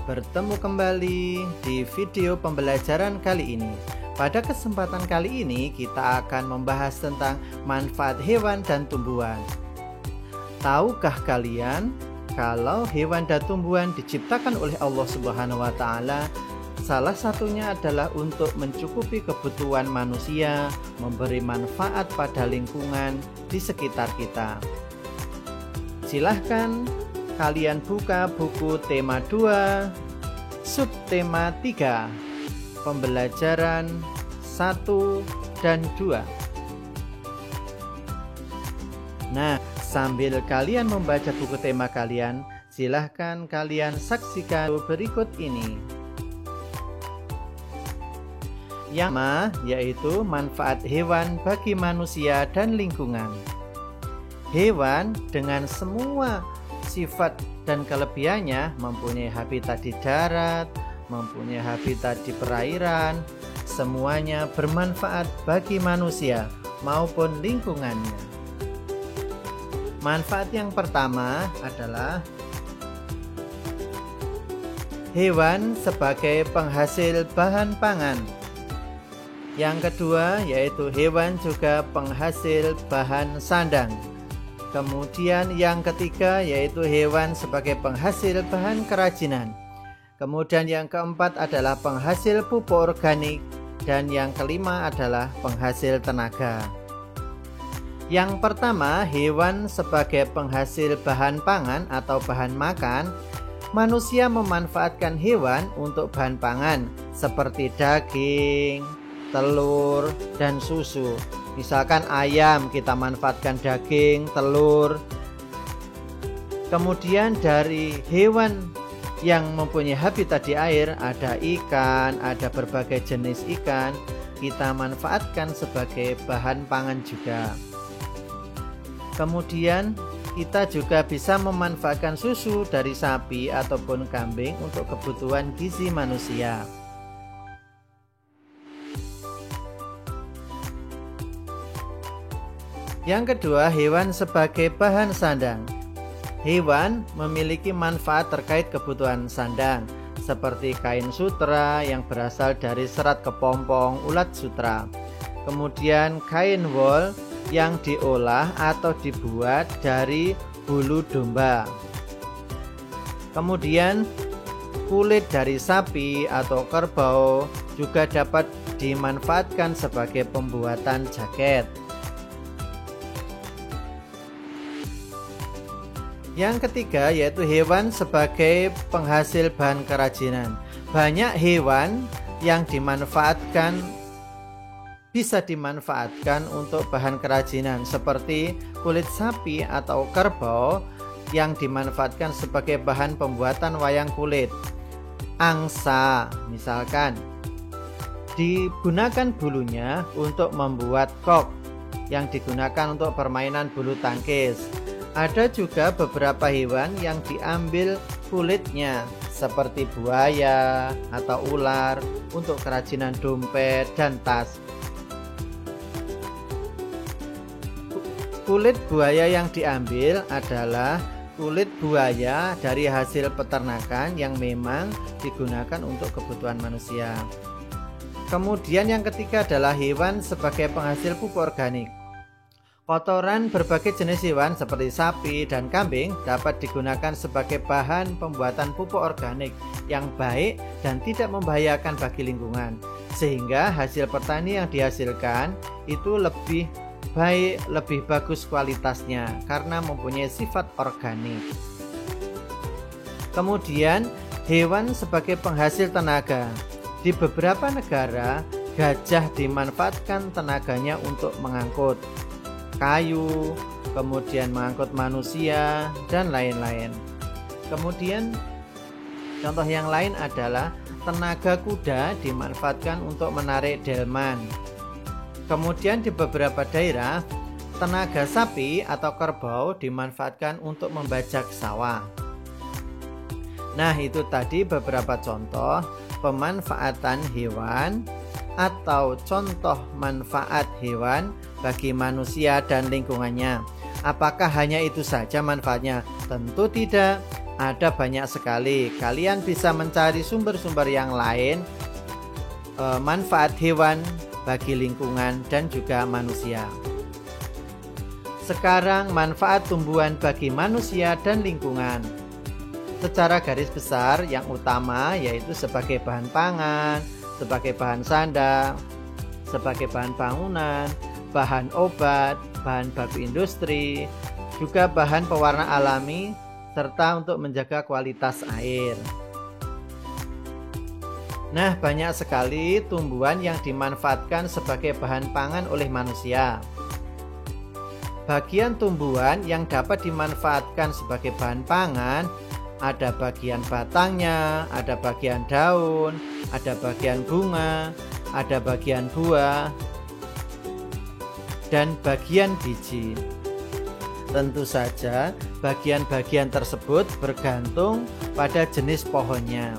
bertemu kembali di video pembelajaran kali ini. Pada kesempatan kali ini kita akan membahas tentang manfaat hewan dan tumbuhan. Tahukah kalian kalau hewan dan tumbuhan diciptakan oleh Allah Subhanahu wa taala, salah satunya adalah untuk mencukupi kebutuhan manusia, memberi manfaat pada lingkungan di sekitar kita. Silahkan kalian buka buku tema 2, subtema 3, pembelajaran 1 dan 2. Nah, sambil kalian membaca buku tema kalian, silahkan kalian saksikan berikut ini. Yang pertama yaitu manfaat hewan bagi manusia dan lingkungan. Hewan dengan semua sifat dan kelebihannya mempunyai habitat di darat, mempunyai habitat di perairan, semuanya bermanfaat bagi manusia maupun lingkungannya. Manfaat yang pertama adalah hewan sebagai penghasil bahan pangan. Yang kedua yaitu hewan juga penghasil bahan sandang. Kemudian yang ketiga yaitu hewan sebagai penghasil bahan kerajinan. Kemudian yang keempat adalah penghasil pupuk organik. Dan yang kelima adalah penghasil tenaga. Yang pertama, hewan sebagai penghasil bahan pangan atau bahan makan. Manusia memanfaatkan hewan untuk bahan pangan seperti daging, telur, dan susu. Misalkan ayam, kita manfaatkan daging, telur. Kemudian dari hewan yang mempunyai habitat di air, ada ikan, ada berbagai jenis ikan, kita manfaatkan sebagai bahan pangan juga. Kemudian kita juga bisa memanfaatkan susu dari sapi ataupun kambing untuk kebutuhan gizi manusia. Yang kedua, hewan sebagai bahan sandang. Hewan memiliki manfaat terkait kebutuhan sandang, seperti kain sutra yang berasal dari serat kepompong ulat sutra. Kemudian kain wol yang diolah atau dibuat dari bulu domba. Kemudian kulit dari sapi atau kerbau juga dapat dimanfaatkan sebagai pembuatan jaket. Yang ketiga yaitu hewan sebagai penghasil bahan kerajinan. Banyak hewan yang bisa dimanfaatkan untuk bahan kerajinan seperti kulit sapi atau kerbau yang dimanfaatkan sebagai bahan pembuatan wayang kulit. Angsa misalkan digunakan bulunya untuk membuat kok yang digunakan untuk permainan bulu tangkis. Ada juga beberapa hewan yang diambil kulitnya seperti buaya atau ular untuk kerajinan dompet dan tas. Kulit buaya yang diambil adalah kulit buaya dari hasil peternakan yang memang digunakan untuk kebutuhan manusia. Kemudian yang ketiga adalah hewan sebagai penghasil pupuk organik. Kotoran berbagai jenis hewan seperti sapi dan kambing dapat digunakan sebagai bahan pembuatan pupuk organik yang baik dan tidak membahayakan bagi lingkungan. Sehingga hasil pertanian yang dihasilkan itu lebih baik, lebih bagus kualitasnya karena mempunyai sifat organik. Kemudian hewan sebagai penghasil tenaga. Di beberapa negara, gajah dimanfaatkan tenaganya untuk mengangkut kayu, kemudian mengangkut manusia, dan lain-lain. Kemudian contoh yang lain adalah tenaga kuda dimanfaatkan untuk menarik delman. Kemudian di beberapa daerah, tenaga sapi atau kerbau dimanfaatkan untuk membajak sawah. Nah, itu tadi beberapa contoh pemanfaatan hewan atau contoh manfaat hewan bagi manusia dan lingkungannya. Apakah hanya itu saja manfaatnya? Tentu tidak. ada banyak sekali. Kalian bisa mencari sumber-sumber yang lain, manfaat hewan bagi lingkungan dan juga manusia. Sekarang manfaat tumbuhan bagi manusia dan lingkungan. Secara garis besar yang utama yaitu sebagai bahan pangan, sebagai bahan sandang, sebagai bahan bangunan, bahan obat, bahan baku industri, juga bahan pewarna alami, serta untuk menjaga kualitas air. Nah, banyak sekali tumbuhan yang dimanfaatkan sebagai bahan pangan oleh manusia. Bagian tumbuhan yang dapat dimanfaatkan sebagai bahan pangan ada bagian batangnya, ada bagian daun, ada bagian bunga, ada bagian buah, dan bagian biji. Tentu saja bagian-bagian tersebut bergantung pada jenis pohonnya.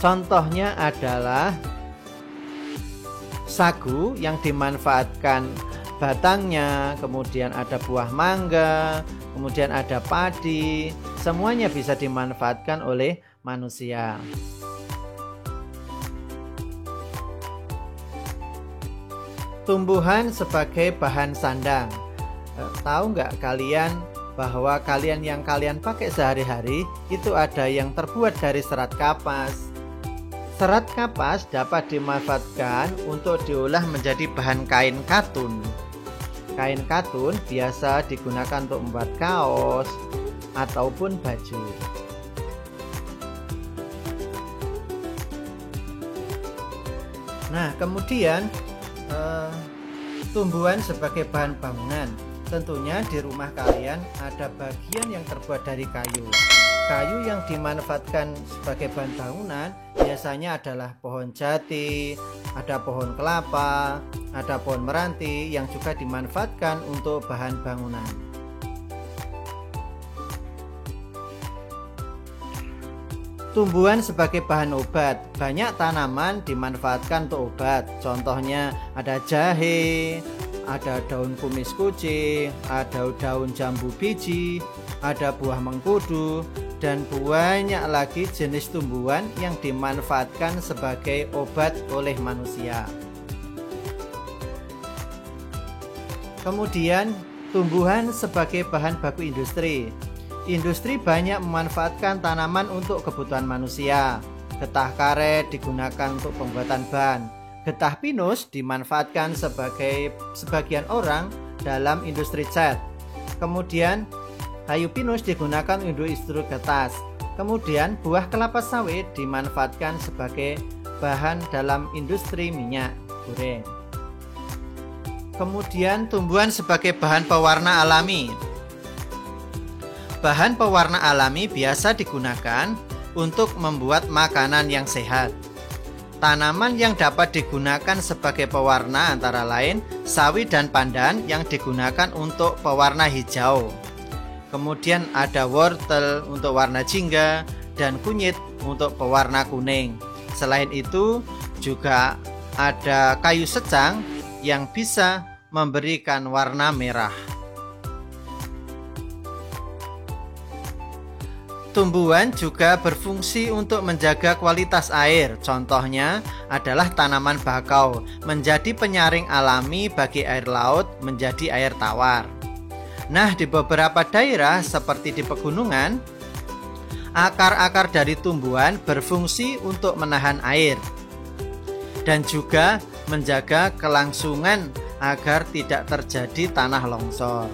Contohnya adalah sagu yang dimanfaatkan batangnya, kemudian ada buah mangga, kemudian ada padi, semuanya bisa dimanfaatkan oleh manusia. Tumbuhan sebagai bahan sandang. Tahu nggak kalian bahwa yang kalian pakai sehari-hari itu ada yang terbuat dari serat kapas. Serat kapas dapat dimanfaatkan untuk diolah menjadi bahan kain katun. Kain katun biasa digunakan untuk membuat kaos ataupun baju. Nah, kemudian tumbuhan sebagai bahan bangunan. Tentunya di rumah kalian ada bagian yang terbuat dari kayu. Kayu yang dimanfaatkan sebagai bahan bangunan biasanya adalah pohon jati, ada pohon kelapa, ada pohon meranti yang juga dimanfaatkan untuk bahan bangunan. Tumbuhan sebagai bahan obat. Banyak tanaman dimanfaatkan untuk obat. Contohnya ada jahe, ada daun kumis kucing, ada daun jambu biji, ada buah mengkudu, dan banyak lagi jenis tumbuhan yang dimanfaatkan sebagai obat oleh manusia. Kemudian tumbuhan sebagai bahan baku industri. Industri banyak memanfaatkan tanaman untuk kebutuhan manusia. Getah karet digunakan untuk pembuatan ban. Getah pinus dimanfaatkan sebagai sebagian orang dalam industri cat. Kemudian kayu pinus digunakan untuk industri kertas. Kemudian buah kelapa sawit dimanfaatkan sebagai bahan dalam industri minyak goreng. Kemudian tumbuhan sebagai bahan pewarna alami. Bahan pewarna alami biasa digunakan untuk membuat makanan yang sehat. Tanaman yang dapat digunakan sebagai pewarna antara lain sawi dan pandan yang digunakan untuk pewarna hijau. Kemudian ada wortel untuk warna jingga dan kunyit untuk pewarna kuning. Selain itu juga ada kayu secang yang bisa memberikan warna merah. Tumbuhan juga berfungsi untuk menjaga kualitas air. Contohnya adalah tanaman bakau menjadi penyaring alami bagi air laut menjadi air tawar. Nah, di beberapa daerah seperti di pegunungan, akar-akar dari tumbuhan berfungsi untuk menahan air dan juga menjaga kelangsungan agar tidak terjadi tanah longsor.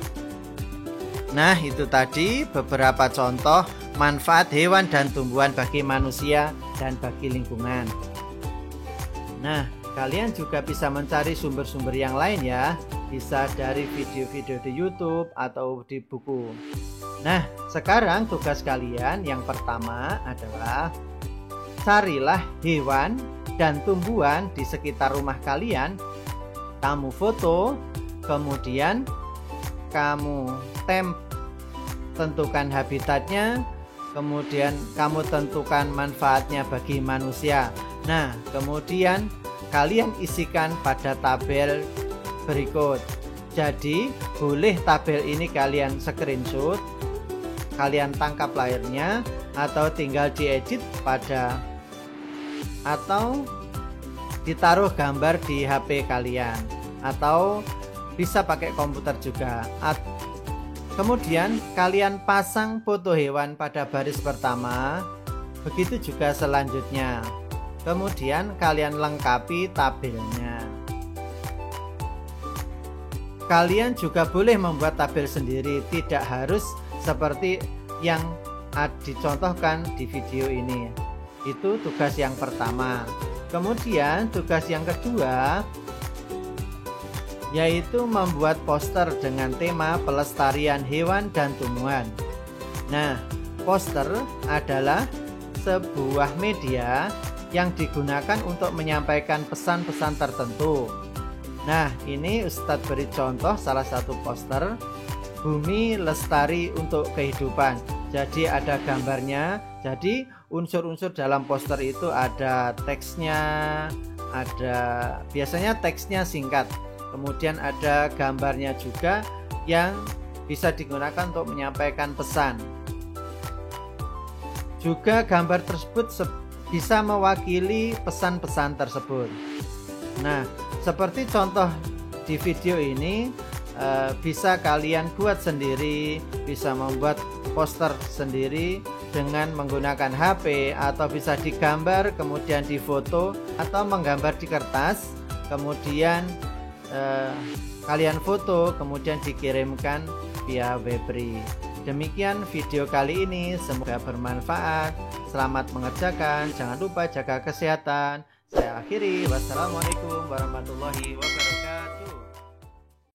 Nah, itu tadi beberapa contoh manfaat hewan dan tumbuhan bagi manusia dan bagi lingkungan. Nah, kalian juga bisa mencari sumber-sumber yang lain ya. Bisa dari video-video di YouTube atau di buku. Nah, sekarang tugas kalian yang pertama adalah carilah hewan dan tumbuhan di sekitar rumah kalian. Kamu foto, kemudian kamu tentukan habitatnya, kemudian kamu tentukan manfaatnya bagi manusia. Nah, kemudian kalian isikan pada tabel berikut. Jadi, boleh tabel ini kalian screenshot, kalian tangkap layarnya, atau tinggal diedit atau ditaruh gambar di HP kalian, atau bisa pakai komputer juga. Kemudian kalian pasang foto hewan pada baris pertama, begitu juga selanjutnya. Kemudian kalian lengkapi tabelnya. Kalian juga boleh membuat tabel sendiri, tidak harus seperti yang dicontohkan di video ini. Itu tugas yang pertama. Kemudian tugas yang kedua yaitu membuat poster dengan tema pelestarian hewan dan tumbuhan. Nah, poster adalah sebuah media yang digunakan untuk menyampaikan pesan-pesan tertentu. Nah, ini Ustadz beri contoh salah satu poster, Bumi Lestari untuk Kehidupan. Jadi ada gambarnya. Jadi unsur-unsur dalam poster itu ada teksnya, biasanya teksnya singkat. Kemudian ada gambarnya juga yang bisa digunakan untuk menyampaikan pesan. Juga gambar tersebut bisa mewakili pesan-pesan tersebut. Nah, seperti contoh di video ini, bisa kalian buat sendiri, bisa membuat poster sendiri dengan menggunakan HP, atau bisa digambar kemudian difoto, atau menggambar di kertas kemudian kalian foto kemudian dikirimkan via Webri. Demikian video kali ini, semoga bermanfaat. Selamat mengerjakan, jangan lupa jaga kesehatan. Saya akhiri, wassalamualaikum warahmatullahi wabarakatuh.